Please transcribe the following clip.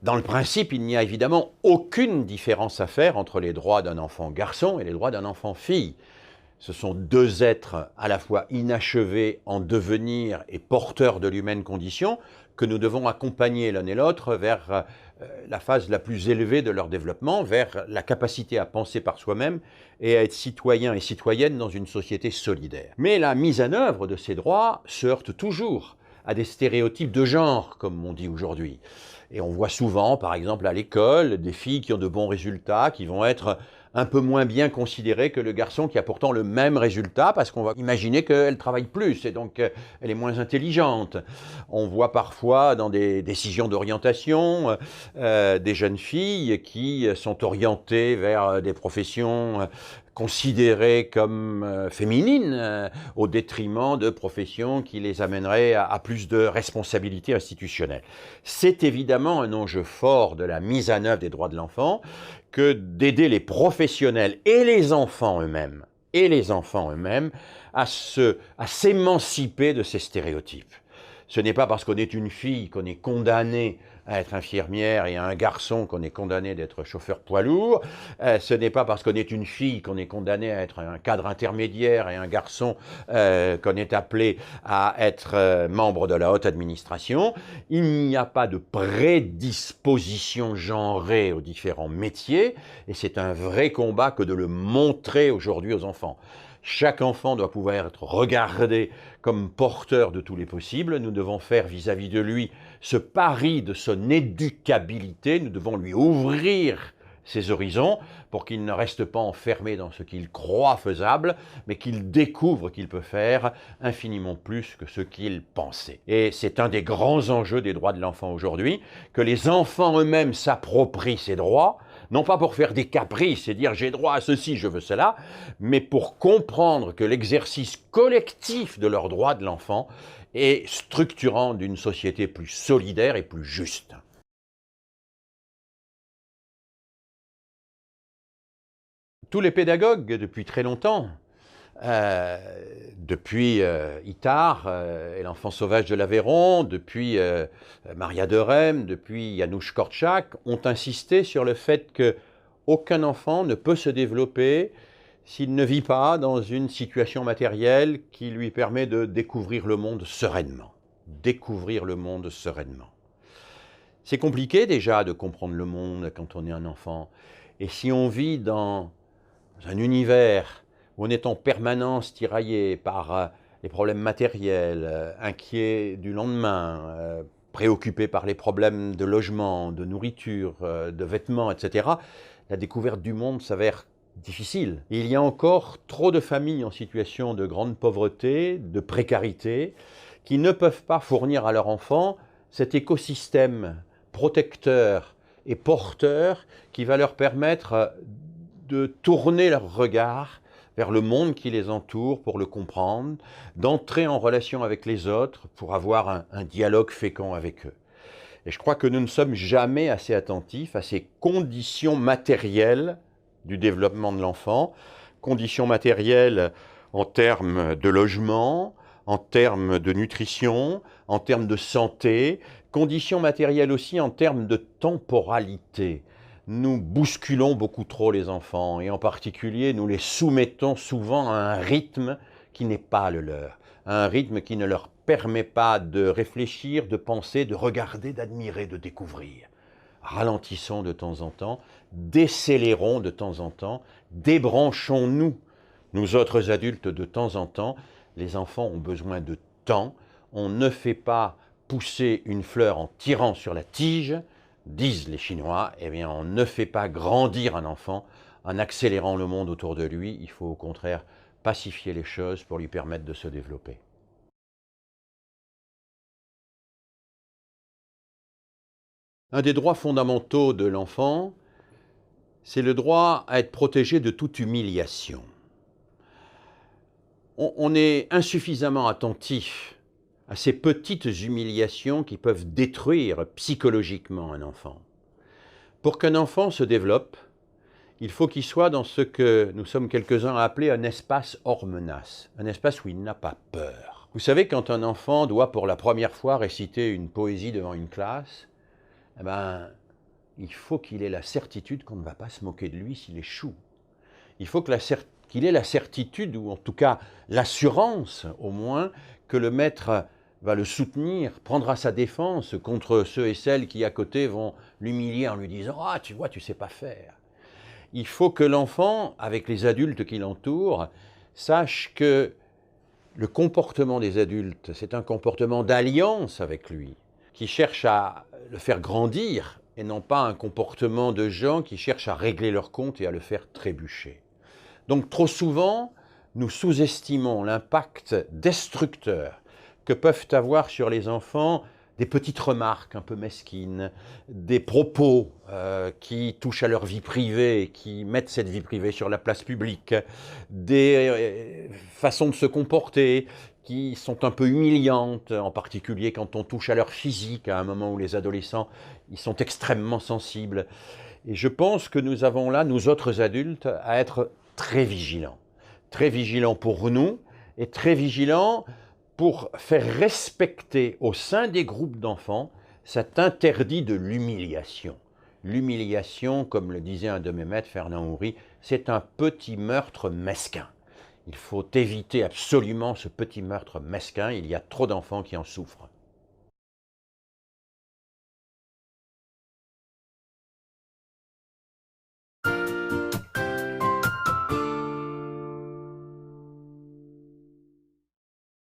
Dans le principe, il n'y a évidemment aucune différence à faire entre les droits d'un enfant garçon et les droits d'un enfant fille. Ce sont deux êtres à la fois inachevés en devenir et porteurs de l'humaine condition que nous devons accompagner l'un et l'autre vers la phase la plus élevée de leur développement, vers la capacité à penser par soi-même et à être citoyen et citoyenne dans une société solidaire. Mais la mise en œuvre de ces droits se heurte toujours à des stéréotypes de genre, comme on dit aujourd'hui. Et on voit souvent, par exemple à l'école, des filles qui ont de bons résultats, qui vont être un peu moins bien considérées que le garçon qui a pourtant le même résultat, parce qu'on va imaginer qu'elle travaille plus et donc elle est moins intelligente. On voit parfois dans des décisions d'orientation des jeunes filles qui sont orientées vers des professions considérées comme féminines au détriment de professions qui les amèneraient à plus de responsabilités institutionnelles. C'est évidemment un enjeu fort de la mise en œuvre des droits de l'enfant que d'aider les professionnels et les enfants eux-mêmes à s'émanciper de ces stéréotypes. Ce n'est pas parce qu'on est une fille qu'on est condamné à être infirmière et un garçon qu'on est condamné d'être chauffeur poids lourd. Ce n'est pas parce qu'on est une fille qu'on est condamné à être un cadre intermédiaire et un garçon qu'on est appelé à être membre de la haute administration. Il n'y a pas de prédisposition genrée aux différents métiers et c'est un vrai combat que de le montrer aujourd'hui aux enfants. Chaque enfant doit pouvoir être regardé comme porteur de tous les possibles. Nous devons faire vis-à-vis de lui ce pari de son éducabilité. Nous devons lui ouvrir ses horizons pour qu'il ne reste pas enfermé dans ce qu'il croit faisable, mais qu'il découvre qu'il peut faire infiniment plus que ce qu'il pensait. Et c'est un des grands enjeux des droits de l'enfant aujourd'hui, que les enfants eux-mêmes s'approprient ces droits, non pas pour faire des caprices et dire j'ai droit à ceci, je veux cela, mais pour comprendre que l'exercice collectif de leurs droits de l'enfant est structurant d'une société plus solidaire et plus juste. Tous les pédagogues, depuis très longtemps, depuis Itard et l'enfant sauvage de l'Aveyron, depuis Maria de Rem, depuis Janusz Korczak, ont insisté sur le fait qu'aucun enfant ne peut se développer s'il ne vit pas dans une situation matérielle qui lui permet de découvrir le monde sereinement. Découvrir le monde sereinement. C'est compliqué déjà de comprendre le monde quand on est un enfant. Et si on vit dans un univers où on est en permanence tiraillé par les problèmes matériels, inquiet du lendemain, préoccupé par les problèmes de logement, de nourriture, de vêtements, etc., la découverte du monde s'avère difficile. Il y a encore trop de familles en situation de grande pauvreté, de précarité, qui ne peuvent pas fournir à leurs enfants cet écosystème protecteur et porteur qui va leur permettre de tourner leur regard vers le monde qui les entoure pour le comprendre, d'entrer en relation avec les autres pour avoir un dialogue fécond avec eux. Et je crois que nous ne sommes jamais assez attentifs à ces conditions matérielles du développement de l'enfant, conditions matérielles en termes de logement, en termes de nutrition, en termes de santé, conditions matérielles aussi en termes de temporalité. Nous bousculons beaucoup trop les enfants et en particulier nous les soumettons souvent à un rythme qui n'est pas le leur, à un rythme qui ne leur permet pas de réfléchir, de penser, de regarder, d'admirer, de découvrir. Ralentissons de temps en temps, décélérons de temps en temps, débranchons-nous, nous autres adultes de temps en temps. Les enfants ont besoin de temps. On ne fait pas pousser une fleur en tirant sur la tige, disent les Chinois. Eh bien, on ne fait pas grandir un enfant en accélérant le monde autour de lui. Il faut au contraire pacifier les choses pour lui permettre de se développer. Un des droits fondamentaux de l'enfant, c'est le droit à être protégé de toute humiliation. On est insuffisamment attentif à ces petites humiliations qui peuvent détruire psychologiquement un enfant. Pour qu'un enfant se développe, il faut qu'il soit dans ce que nous sommes quelques-uns à appeler un espace hors menace, un espace où il n'a pas peur. Vous savez, quand un enfant doit pour la première fois réciter une poésie devant une classe, eh ben, il faut qu'il ait la certitude qu'on ne va pas se moquer de lui s'il échoue. Il faut qu'il ait la certitude, ou en tout cas l'assurance au moins, que le maître va le soutenir, prendra sa défense contre ceux et celles qui à côté vont l'humilier en lui disant « Ah, tu vois, tu ne sais pas faire ». Il faut que l'enfant, avec les adultes qui l'entourent, sache que le comportement des adultes, c'est un comportement d'alliance avec lui, qui cherche à le faire grandir, et non pas un comportement de gens qui cherchent à régler leur compte et à le faire trébucher. Donc trop souvent, nous sous-estimons l'impact destructeur que peuvent avoir sur les enfants des petites remarques un peu mesquines, des propos qui touchent à leur vie privée, qui mettent cette vie privée sur la place publique, des façons de se comporter qui sont un peu humiliantes, en particulier quand on touche à leur physique, à un moment où les adolescents ils sont extrêmement sensibles. Et je pense que nous avons là, nous autres adultes, à être très vigilants pour nous et très vigilants pour faire respecter au sein des groupes d'enfants cet interdit de l'humiliation. L'humiliation, comme le disait un de mes maîtres, Fernand Houry, c'est un petit meurtre mesquin. Il faut éviter absolument ce petit meurtre mesquin, il y a trop d'enfants qui en souffrent.